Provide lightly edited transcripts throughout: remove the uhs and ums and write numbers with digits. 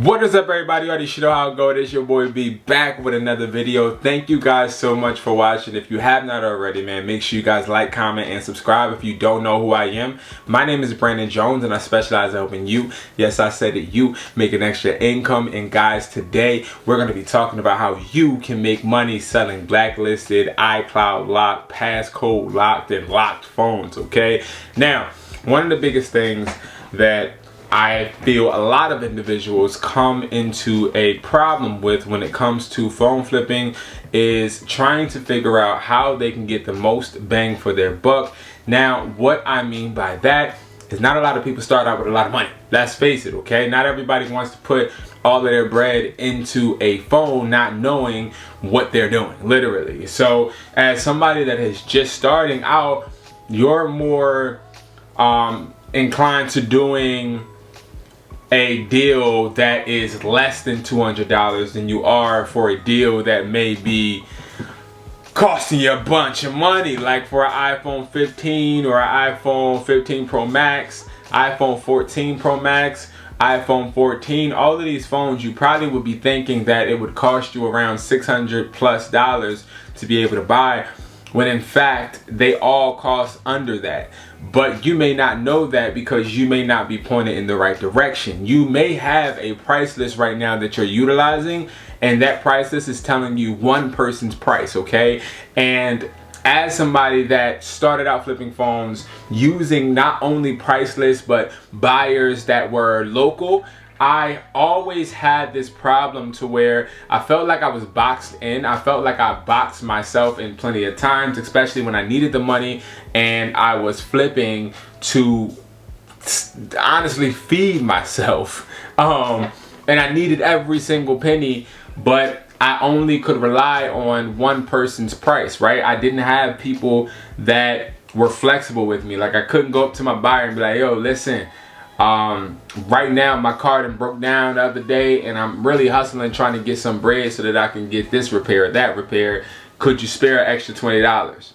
What is up, everybody? You already should know how it goes. It's your boy B back with another video. Thank you guys so much for watching. If you have not already, man, make sure you guys like, comment, and subscribe. If you don't know who I am, my name is Brandon Jones and I specialize in helping you, yes I said it, you make an extra income. And guys, today we're going to be talking about how you can make money selling blacklisted, iCloud locked, passcode locked, and locked phones. Okay, now one of the biggest things that I feel a lot of individuals come into a problem with when it comes to phone flipping is trying to figure out how they can get the most bang for their buck. Now, what I mean by that is not a lot of people start out with a lot of money. Let's face it, okay? Not everybody wants to put all of their bread into a phone not knowing what they're doing, literally. So as somebody that is just starting out, you're more inclined to doing a deal that is less than $200 than you are for a deal that may be costing you a bunch of money, like for an iPhone 15 or an iPhone 15 Pro Max, iPhone 14 Pro Max, iPhone 14. All of these phones, you probably would be thinking that it would cost you around $600+ to be able to buy, when in fact they all cost under that. But you may not know that because you may not be pointed in the right direction. You may have a price list right now that you're utilizing, and that price list is telling you one person's price, okay? And as somebody that started out flipping phones using not only price lists but buyers that were local, I always had this problem to where I felt like I was boxed in. I felt like I boxed myself in plenty of times, especially when I needed the money and I was flipping to honestly feed myself. And I needed every single penny, but I only could rely on one person's price, right? I didn't have people that were flexible with me. Like, I couldn't go up to my buyer and be like, yo, listen, right now my car done broke down the other day and I'm really hustling trying to get some bread so that I can get this repaired, that repaired. Could you spare an extra $20?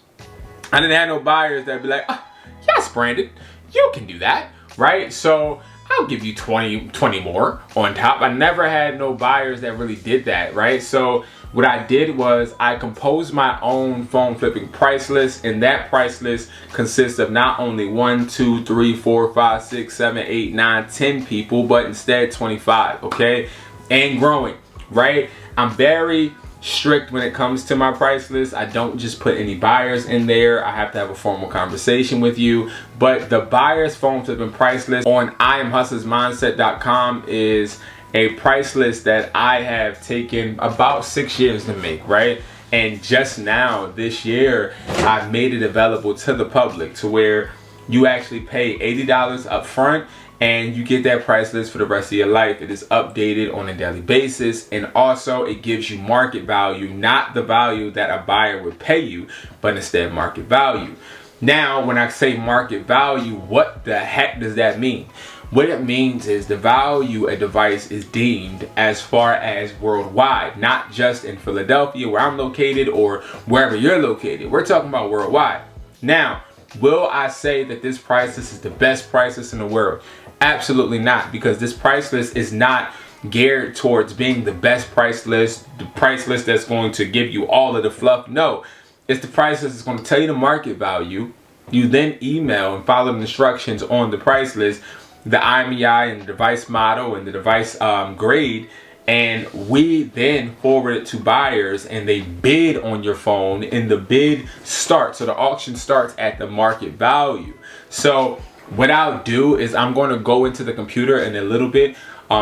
I didn't have no buyers that'd be like, oh, yes, Brandon, you can do that, right? So I'll give you 20 more on top. I never had no buyers that really did that, right? So what I did was I composed my own phone flipping price list, and that price list consists of not only 1, 2, 3, 4, 5, 6, 7, 8, 9, 10 people, but instead 25, okay? And growing, right? I'm very strict when it comes to my price list. I don't just put any buyers in there. I have to have a formal conversation with you. But the buyer's phone flipping price list on IamHustlersMindset.com is a price list that I have taken about 6 years to make, right? And just now, this year, I've made it available to the public to where you actually pay $80 up front and you get that price list for the rest of your life. It is updated on a daily basis, and also it gives you market value, not the value that a buyer would pay you, but instead market value. Now, when I say market value, what the heck does that mean? What it means is the value a device is deemed as far as worldwide, not just in Philadelphia where I'm located or wherever you're located. We're talking about worldwide. Now, will I say that this price list is the best price list in the world? Absolutely not, because this price list is not geared towards being the best price list, the price list that's going to give you all of the fluff. No, it's the price list that's going to tell you the market value. You then email and follow the instructions on the price list, the IMEI and the device model and the device grade, and we then forward it to buyers and they bid on your phone, and the bid starts, so the auction starts at the market value. So what I'll do is I'm going to go into the computer in a little bit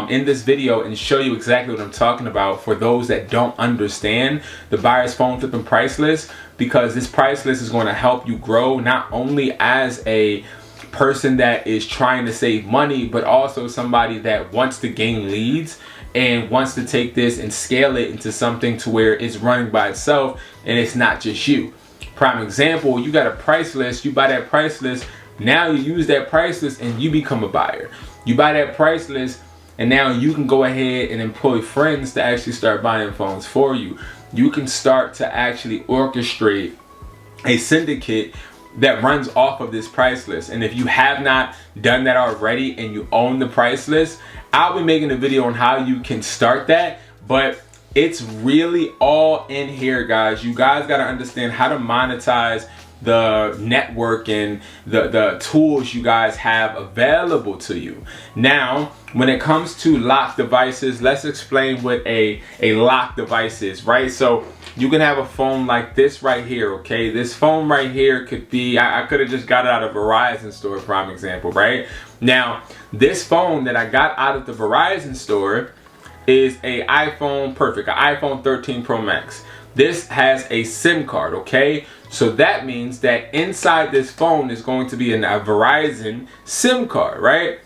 in this video and show you exactly what I'm talking about for those that don't understand the buyer's phone flipping price list, because this price list is going to help you grow not only as a person that is trying to save money, but also somebody that wants to gain leads and wants to take this and scale it into something to where it's running by itself and it's not just you. Prime example, you got a price list, you buy that price list, now you use that price list and you become a buyer. You buy that price list and now you can go ahead and employ friends to actually start buying phones for you. You can start to actually orchestrate a syndicate that runs off of this price list. And if you have not done that already and you own the price list, I'll be making a video on how you can start that, but it's really all in here, guys. You guys got to understand how to monetize the network and the tools you guys have available to you. Now, when it comes to lock devices, let's explain what a lock device is, right? So you can have a phone like this right here, okay? This phone right here could be, I could have just got it out of Verizon store, prime example, right? Now, this phone that I got out of the Verizon store is a iPhone perfect, an iPhone 13 Pro Max. This has a SIM card, okay? So that means that inside this phone is going to be a Verizon SIM card, right?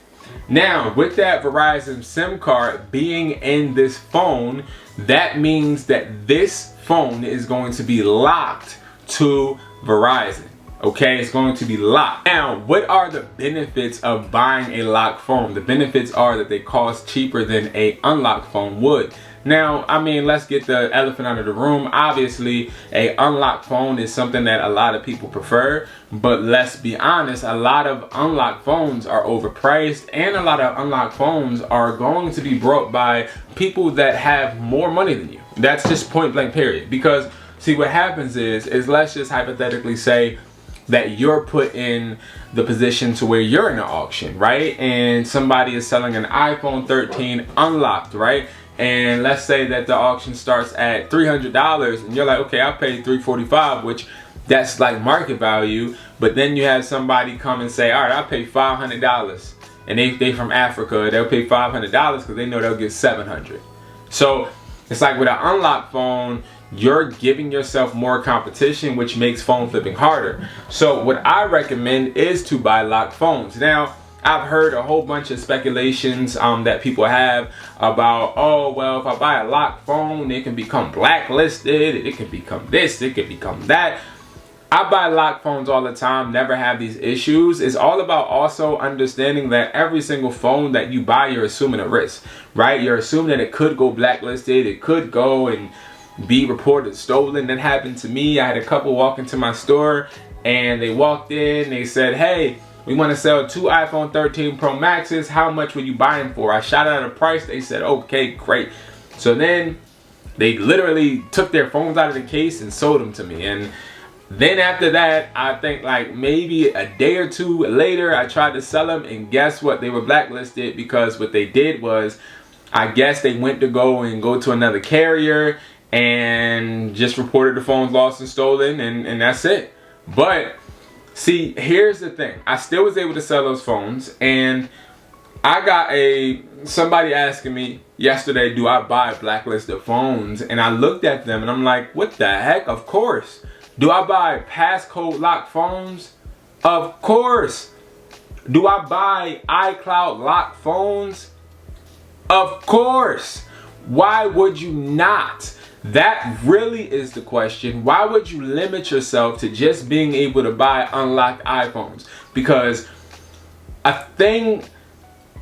Now, with that Verizon SIM card being in this phone, that means that this phone is going to be locked to Verizon. Okay, it's going to be locked. Now, what are the benefits of buying a locked phone? The benefits are that they cost cheaper than a unlocked phone would. Now, I mean, let's get the elephant out of the room. Obviously, a unlocked phone is something that a lot of people prefer, but let's be honest, a lot of unlocked phones are overpriced, and a lot of unlocked phones are going to be brought by people that have more money than you. That's just point blank period. Because see, what happens is let's just hypothetically say that you're put in the position to where you're in an auction, right? And somebody is selling an iPhone 13 unlocked, right? And let's say that the auction starts at $300 and you're like, okay, I'll pay $345, which that's like market value. But then you have somebody come and say, all right, I'll pay $500. And they from Africa, they'll pay $500 because they know they'll get $700. So it's like with an unlocked phone, you're giving yourself more competition, which makes phone flipping harder. So what I recommend is to buy locked phones. Now, I've heard a whole bunch of speculations that people have about, oh, well, if I buy a locked phone, it can become blacklisted, it can become this, it can become that. I buy locked phones all the time, never have these issues. It's all about also understanding that every single phone that you buy, you're assuming a risk, right? You're assuming that it could go blacklisted, it could go and be reported stolen. That happened to me. I had a couple walk into my store and they walked in, they said, hey, we want to sell 2 iPhone 13 Pro Maxes. How much would you buy them for? I shot out a price. They said, okay, great. So then they literally took their phones out of the case and sold them to me. And then after that, I think like maybe a day or two later, I tried to sell them, and guess what? They were blacklisted because what they did was, I guess they went to go to another carrier and just reported the phones lost and stolen, and that's it. But see, here's the thing. I still was able to sell those phones, and I got somebody asking me yesterday, do I buy blacklisted phones? And I looked at them and I'm like, what the heck? Of course. Do I buy passcode locked phones? Of course. Do I buy iCloud locked phones? Of course. Why would you not? That really is the question. Why would you limit yourself to just being able to buy unlocked iPhones? Because a thing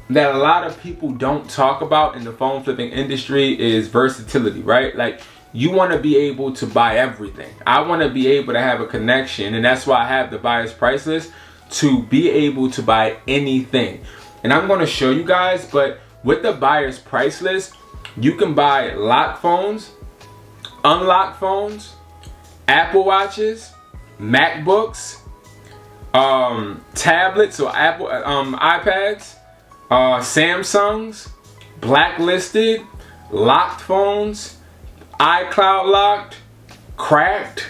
that a lot of people don't talk about in the phone flipping industry is versatility, right? Like, you want to be able to buy everything. I want to be able to have a connection, and that's why I have the buyer's price list, to be able to buy anything. And I'm going to show you guys, but with the buyer's price list, you can buy locked phones, unlocked phones, Apple Watches, MacBooks, tablets or Apple iPads, Samsungs, blacklisted, locked phones, iCloud locked, cracked,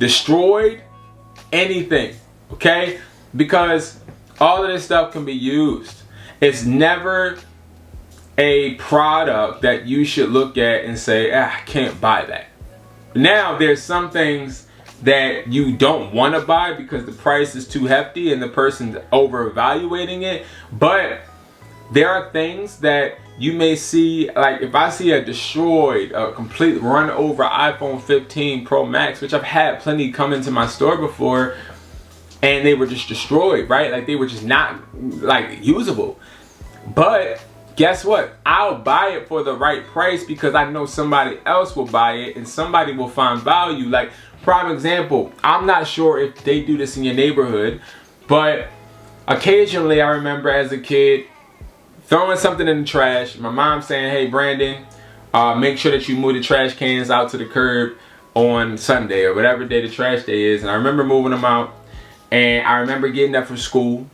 destroyed, anything, okay? Because all of this stuff can be used. It's never a product that you should look at and say, I can't buy that. Now, there's some things that you don't want to buy because the price is too hefty and the person's over evaluating it, but there are things that you may see, like if I see a destroyed, a complete run over iPhone 15 Pro Max, which I've had plenty come into my store before, and they were just destroyed, right? Like they were just not like usable. But guess what? I'll buy it for the right price because I know somebody else will buy it and somebody will find value. Like, prime example, I'm not sure if they do this in your neighborhood, but occasionally I remember as a kid, throwing something in the trash. My mom saying, hey Brandon, make sure that you move the trash cans out to the curb on Sunday or whatever day the trash day is. And I remember moving them out, and I remember getting up from school,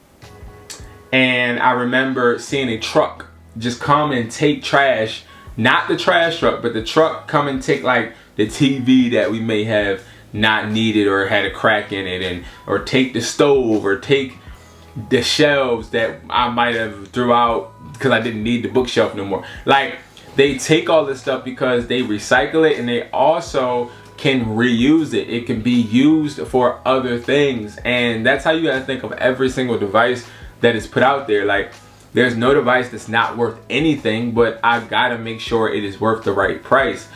and I remember seeing a truck just come and take trash. Not the trash truck, but the truck come and take like the TV that we may have not needed or had a crack in it, and or take the stove, or take the shelves that I might have threw out because I didn't need the bookshelf no more. Like, they take all this stuff because they recycle it, and they also can reuse it. It can be used for other things, and that's how you gotta think of every single device that is put out there. Like, there's no device that's not worth anything, but I've got to make sure it is worth the right price.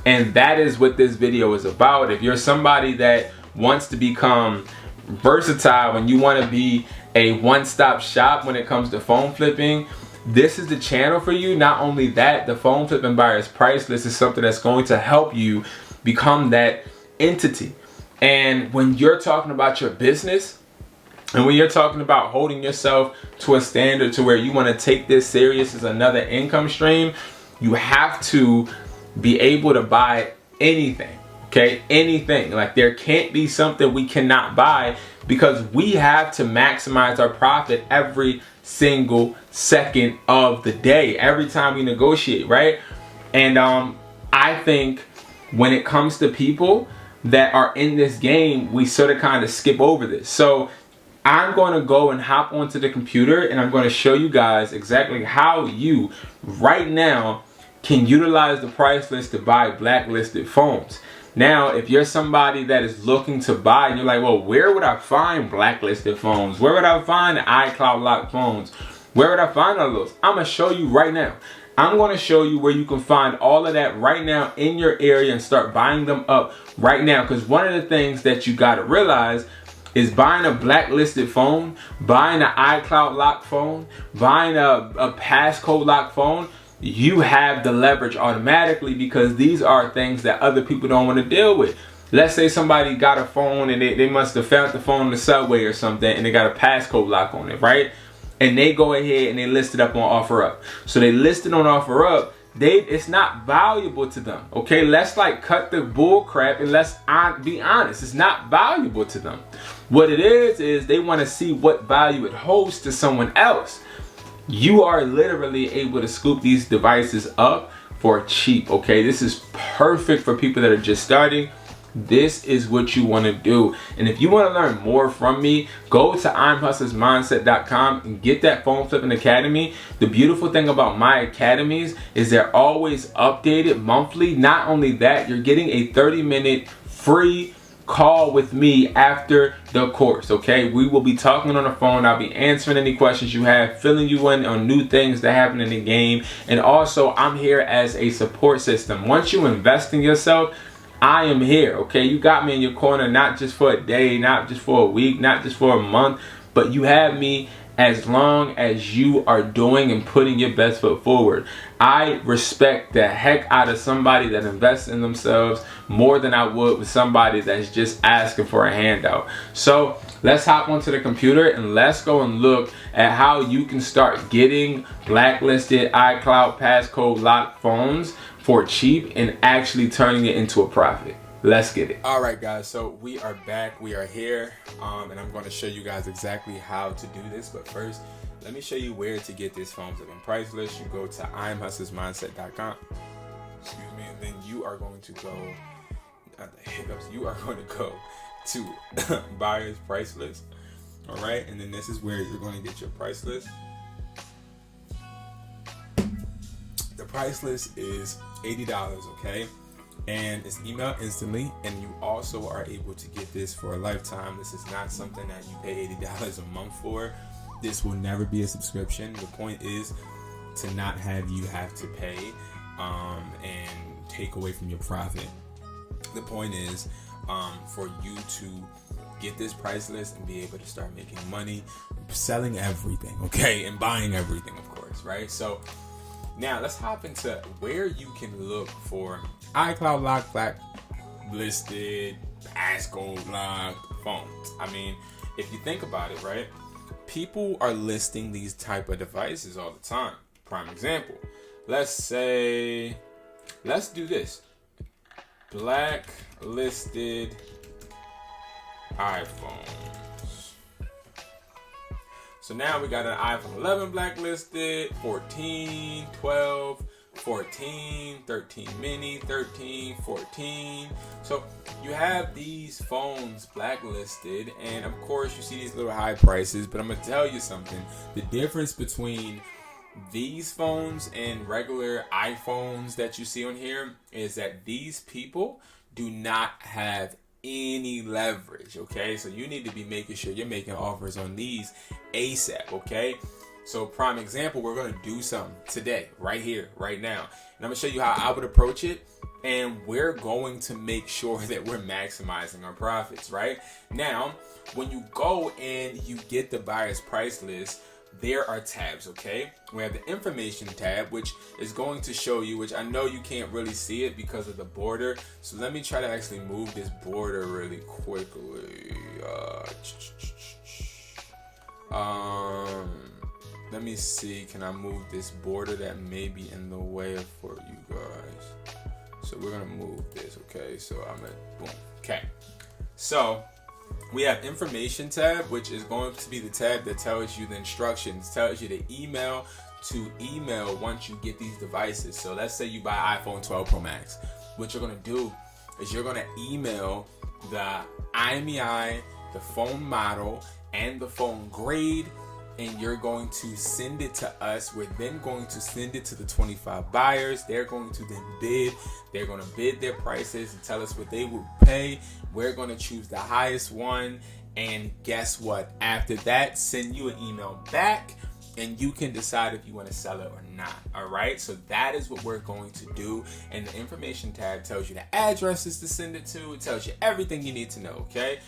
And that is what this video is about. If you're somebody that wants to become versatile and you want to be a one-stop shop when it comes to phone flipping, this is the channel for you. Not only that, the Phone Flipping Buyer's Price List is something that's going to help you become that entity. And when you're talking about your business, and when you're talking about holding yourself to a standard to where you want to take this serious as another income stream, you have to be able to buy anything, okay? Anything. Like, there can't be something we cannot buy, because we have to maximize our profit every single second of the day, every time we negotiate, right? And I think when it comes to people that are in this game, we sort of kind of skip over this. So I'm going to go and hop onto the computer, and I'm going to show you guys exactly how you right now can utilize the price list to buy blacklisted phones. Now, if you're somebody that is looking to buy and you're like, well, where would I find blacklisted phones? Where would I find iCloud locked phones? Where would I find all those? I'm going to show you right now. I'm going to show you where you can find all of that right now in your area and start buying them up right now. Because one of the things that you got to realize is buying a blacklisted phone, buying an iCloud locked phone, buying a passcode locked phone, you have the leverage automatically, because these are things that other people don't want to deal with. Let's say somebody got a phone and they must have found the phone in the subway or something, and they got a passcode lock on it, right? And they go ahead and they list it up on OfferUp. So they list it on OfferUp. It's not valuable to them, okay? Let's like cut the bull crap and let's be honest. It's not valuable to them. What it is they want to see what value it holds to someone else. You are literally able to scoop these devices up for cheap, okay? This is perfect for people that are just starting. This is what you want to do. And if you want to learn more from me, go to imhustlersmindset.com and get that Phone Flipping Academy. The beautiful thing about my academies is they're always updated monthly. Not only that, you're getting a 30-minute free call with me after the course, okay? We will be talking on the phone. I'll be answering any questions you have, filling you in on new things that happen in the game. And also, I'm here as a support system. Once you invest in yourself, I am here, okay? You got me in your corner, not just for a day, not just for a week, not just for a month, but you have me as long as you are doing and putting your best foot forward. I respect the heck out of somebody that invests in themselves more than I would with somebody that's just asking for a handout. So let's hop onto the computer and let's go and look at how you can start getting blacklisted iCloud passcode locked phones for cheap and actually turning it into a profit. Let's get it. All right, guys, so we are back. We are here, and I'm going to show you guys exactly how to do this. But first, let me show you where to get this phone flipping price list. You go to imhustlersmindset.com. Excuse me, and then you are going to go, not the hiccups, you are going to go to buyer's price list. All right, and then this is where you're going to get your price list. The price list is $80, okay? And it's emailed instantly, and you also are able to get this for a lifetime. This is not something that you pay $80 a month for. This will never be a subscription. The point is to not have you have to pay and take away from your profit. The point is for you to get this price list and be able to start making money, selling everything, okay? And buying everything, of course, right? So now let's hop into where you can look for iCloud locked, blacklisted, passcode locked phones. I mean, if you think about it, right? People are listing these type of devices all the time. prime example. Let's do this. Blacklisted iPhones. So now we got an iPhone 11 blacklisted, 14, 12, 14, 13 mini, 13, 14. So you have these phones blacklisted, and of course you see these little high prices, but I'm gonna tell you something. The difference between these phones and regular iPhones that you see on here is that these people do not have any leverage, okay? So you need to be making sure you're making offers on these ASAP, okay? So prime example, we're going to do something today, right here, right now. And I'm going to show you how I would approach it. And we're going to make sure that we're maximizing our profits, right? Now, when you go and you get the buyer's price list, there are tabs, okay? We have the information tab, which is going to show you, which I know you can't really see it because of the border. So let me try to actually move this border really quickly. Let me see, can I move this border that may be in the way for you guys? So we're gonna move this, okay? So I'm at, boom, okay. So we have information tab, which is going to be the tab that tells you the instructions, tells you the email to email once you get these devices. So let's say you buy iPhone 12 Pro Max. What you're gonna do is you're gonna email the IMEI, the phone model, and the phone grade, and you're going to send it to us. We're then going to send it to the 25 buyers. They're going to then bid. They're going to bid their prices and tell us what they will pay. We're going to choose the highest one, and guess what? After that, send you an email back, and you can decide if you want to sell it or not. All right, so that is what we're going to do. And the information tab tells you the addresses to send it to. It tells you everything you need to know, okay?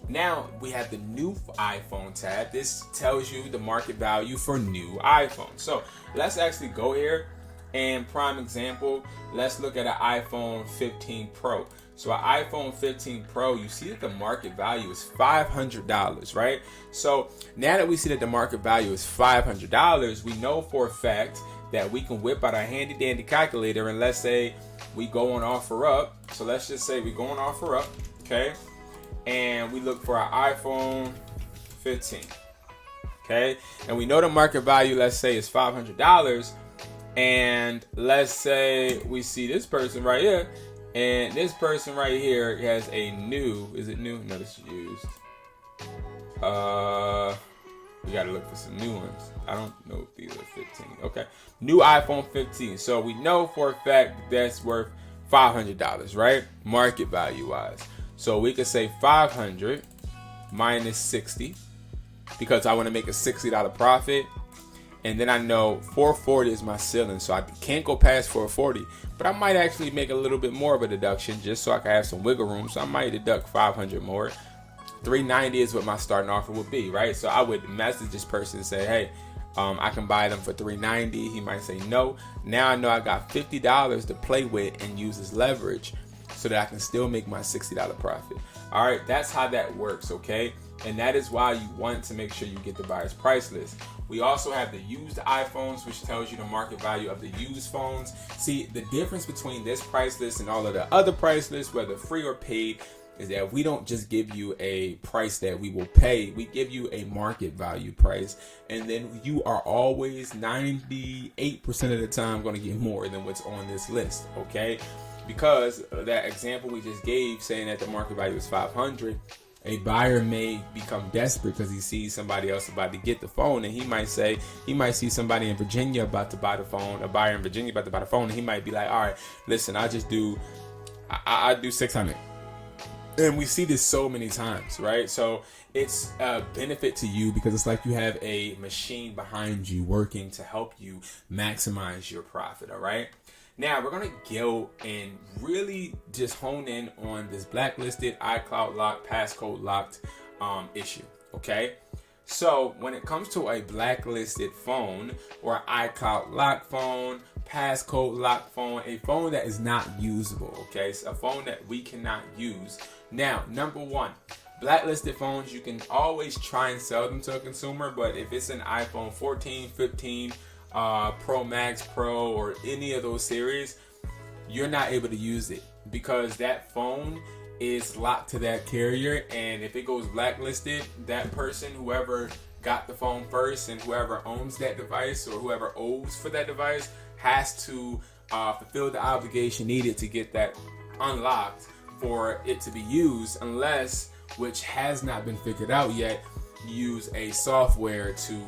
Now we have the new iPhone tab. This tells you the market value for new iPhones. So let's actually go here, and prime example, let's look at an iPhone 15 Pro. So an iPhone 15 Pro, you see that the market value is $500, right? So now that we see that the market value is $500, we know for a fact that we can whip out our handy dandy calculator, and let's say we go on offer up. So let's just say we go on offer up, okay? And we look for our iPhone 15, okay? And we know the market value, let's say, is $500. And let's say we see this person right here, and this person right here has a new, is it new? No, this is used. We gotta look for some new ones. I don't know if these are 15. Okay, new iPhone 15. So we know for a fact that's worth $500, right? Market value wise. So we could say 500 minus 60, because I want to make a $60 profit. And then I know 440 is my ceiling, so I can't go past 440. But I might actually make a little bit more of a deduction just so I can have some wiggle room. So I might deduct 500 more. 390 is what my starting offer would be, right? So I would message this person and say, hey, I can buy them for $390. He might say no. Now I know I got $50 to play with and use as leverage, so that I can still make my $60 profit. All right, that's how that works, okay? And that is why you want to make sure you get the buyer's price list. We also have the used iPhones, which tells you the market value of the used phones. See, the difference between this price list and all of the other price lists, whether free or paid, is that we don't just give you a price that we will pay. We give you a market value price. And then you are always 98% of the time going to get more than what's on this list, okay? Because that example we just gave, saying that the market value is 500, a buyer may become desperate because he sees somebody else about to get the phone, and he might see somebody in Virginia about to buy the phone, a buyer in Virginia about to buy the phone, and he might be like, all right, listen, I do 600. And we see this so many times, right? So it's a benefit to you because it's like you have a machine behind you working to help you maximize your profit, all right? Now, we're going to go and really just hone in on this blacklisted, iCloud locked, passcode locked issue, okay? So when it comes to a blacklisted phone or an iCloud locked phone, passcode locked phone, a phone that is not usable, okay? It's a phone that we cannot use. Now, number one, blacklisted phones, you can always try and sell them to a consumer, but if it's an iPhone 14, 15, Pro Max, Pro, or any of those series, you're not able to use it because that phone is locked to that carrier, and if it goes blacklisted, that person, whoever got the phone first and whoever owns that device or whoever owes for that device, has to fulfill the obligation needed to get that unlocked for it to be used, unless, which has not been figured out yet, use a software to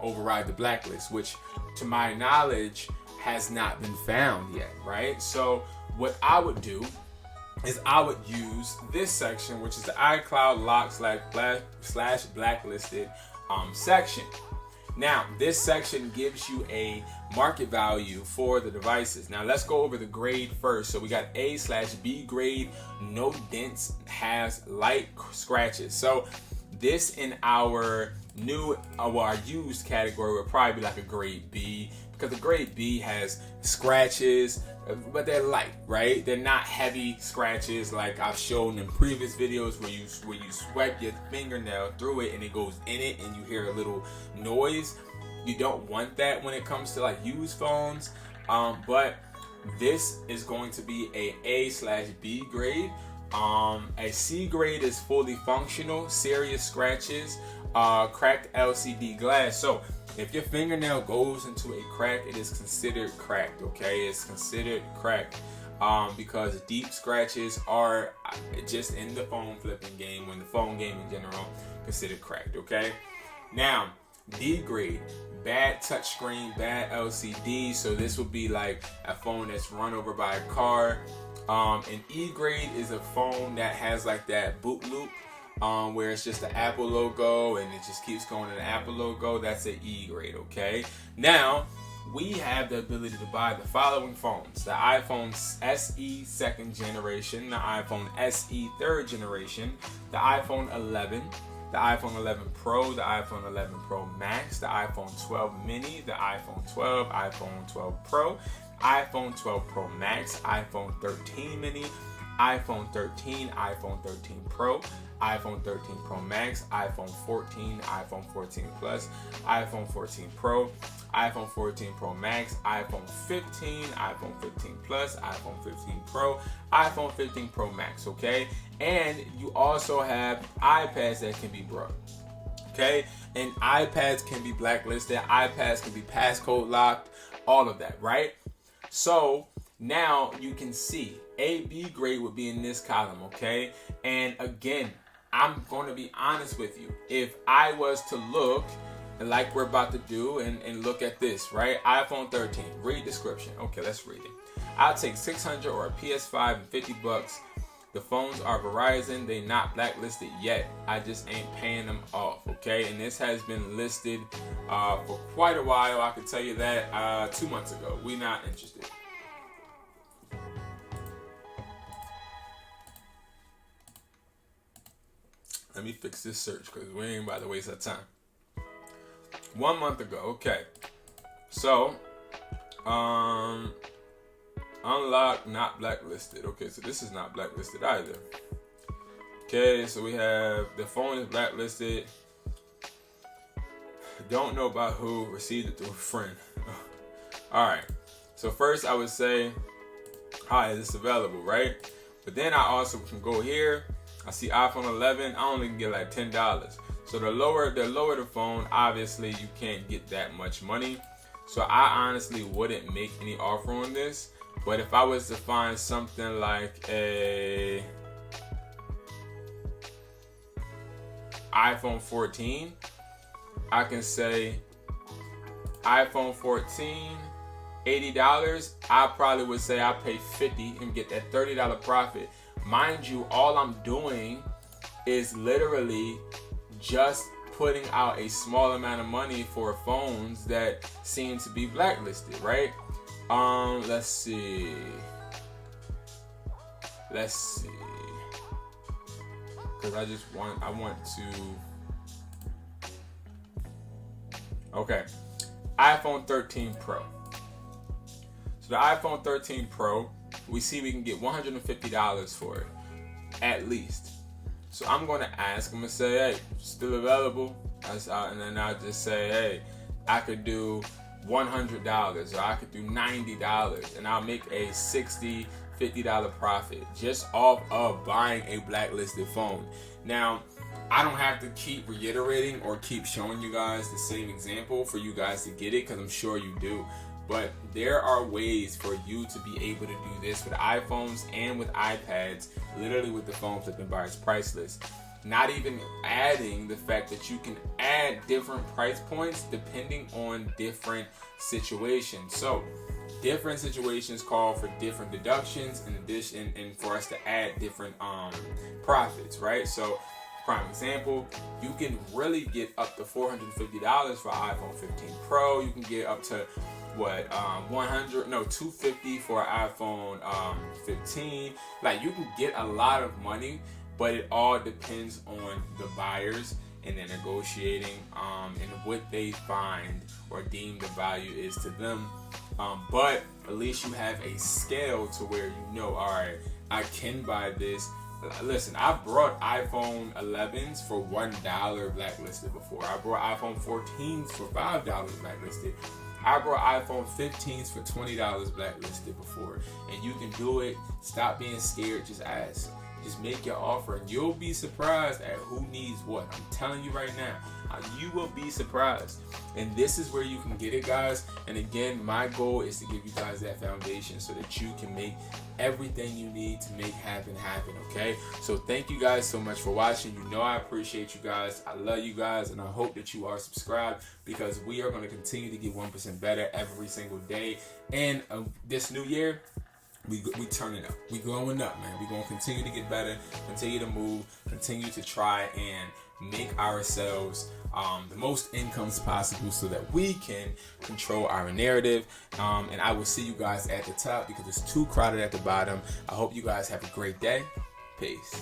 override the blacklist, which to my knowledge has not been found yet, right? So what I would do is I would use this section, which is the iCloud lock slash blacklisted section. Now, this section gives you a market value for the devices. Now, let's go over the grade first. So we got A/B grade, no dents, has light scratches. So this in our new or our used category would probably be like a grade B, because the grade B has scratches, but they're light, right? They're not heavy scratches like I've shown in previous videos where you swipe your fingernail through it and it goes in it and you hear a little noise. You don't want that when it comes to like used phones, but this is going to be a A/B grade. A C grade is fully functional, serious scratches, cracked LCD glass. So if your fingernail goes into a crack, it is considered cracked, okay? It's considered cracked because deep scratches are just in the phone flipping game, when the phone game in general, considered cracked, okay? Now, D grade, bad touchscreen, bad LCD. So this would be like a phone that's run over by a car. And E grade is a phone that has like that boot loop, where it's just the Apple logo and it just keeps going to the Apple logo. That's an E grade, okay? Now, we have the ability to buy the following phones: the iPhone SE 2nd generation, the iPhone SE 3rd generation, the iPhone 11, the iPhone 11 Pro, the iPhone 11 Pro Max, the iPhone 12 mini, the iPhone 12, iPhone 12 Pro, iPhone 12 Pro Max, iPhone 13 mini, iPhone 13, iPhone 13 Pro, iPhone 13 Pro Max, iPhone 14, iPhone 14 Plus, iPhone 14 Pro, iPhone 14 Pro Max, iPhone 15, iPhone 15 Plus, iPhone 15 Pro, iPhone 15 Pro Max, okay? And you also have iPads that can be brought, okay? And iPads can be blacklisted, iPads can be passcode locked, all of that, right? So now you can see A/B grade would be in this column, okay? And again, I'm going to be honest with you. If I was to look, like we're about to do, and look at this, right? iPhone 13, read description. Okay, let's read it. I'll take 600 or a PS5 and $50. The phones are Verizon. They not blacklisted yet. I just ain't paying them off, okay? And this has been listed for quite a while. I can tell you that 2 months ago. We not interested. Let me fix this search because we ain't about to waste our time. 1 month ago, okay. So, unlocked, not blacklisted. Okay, so this is not blacklisted either. Okay, so we have the phone is blacklisted. Don't know about who, received it through a friend. Alright, so first I would say, hi, is this available, right? But then I also can go here. I see iPhone 11. I only can get like $10. So the lower the phone, obviously you can't get that much money. So I honestly wouldn't make any offer on this. But if I was to find something like a iPhone 14, I can say iPhone 14, $80. I probably would say I pay $50 and get that $30 profit. Mind you, all I'm doing is literally just putting out a small amount of money for phones that seem to be blacklisted, right? Let's see. Because I want to. Okay, iPhone 13 Pro. So the iPhone 13 Pro, we see we can get $150 for it, at least. So I'm going to ask, I'm going to say, hey, still available? And then I'll just say, hey, I could do $100, or I could do $90, and I'll make a $60, $50 profit just off of buying a blacklisted phone. Now, I don't have to keep reiterating or keep showing you guys the same example for you guys to get it, because I'm sure you do. But there are ways for you to be able to do this with iPhones and with iPads, literally with the phone flipping buyer's price list. Not even adding the fact that you can add different price points depending on different situations. So different situations call for different deductions in addition, and for us to add different profits, right? So prime example, you can really get up to $450 for iPhone 15 Pro. You can get up to $250 for iPhone 15. Like, you can get a lot of money, but it all depends on the buyers and they're negotiating and what they find or deem the value is to them. But at least you have a scale to where you know, all right, I can buy this. Listen, I brought iPhone 11s for $1 blacklisted before. I brought iPhone 14s for $5 blacklisted. I brought iPhone 15s for $20 blacklisted before. And you can do it. Stop being scared. Just ask. Just make your offer, and you'll be surprised at who needs what. I'm telling you right now, you will be surprised. And this is where you can get it, guys. And again, my goal is to give you guys that foundation so that you can make everything you need to make happen, okay? So thank you guys so much for watching. You know I appreciate you guys. I love you guys, and I hope that you are subscribed, because we are going to continue to get 1% better every single day. And this new year, we turning up. We growing up, man. We're going to continue to get better, continue to move, continue to try and make ourselves the most incomes possible so that we can control our narrative. And I will see you guys at the top because it's too crowded at the bottom. I hope you guys have a great day. Peace.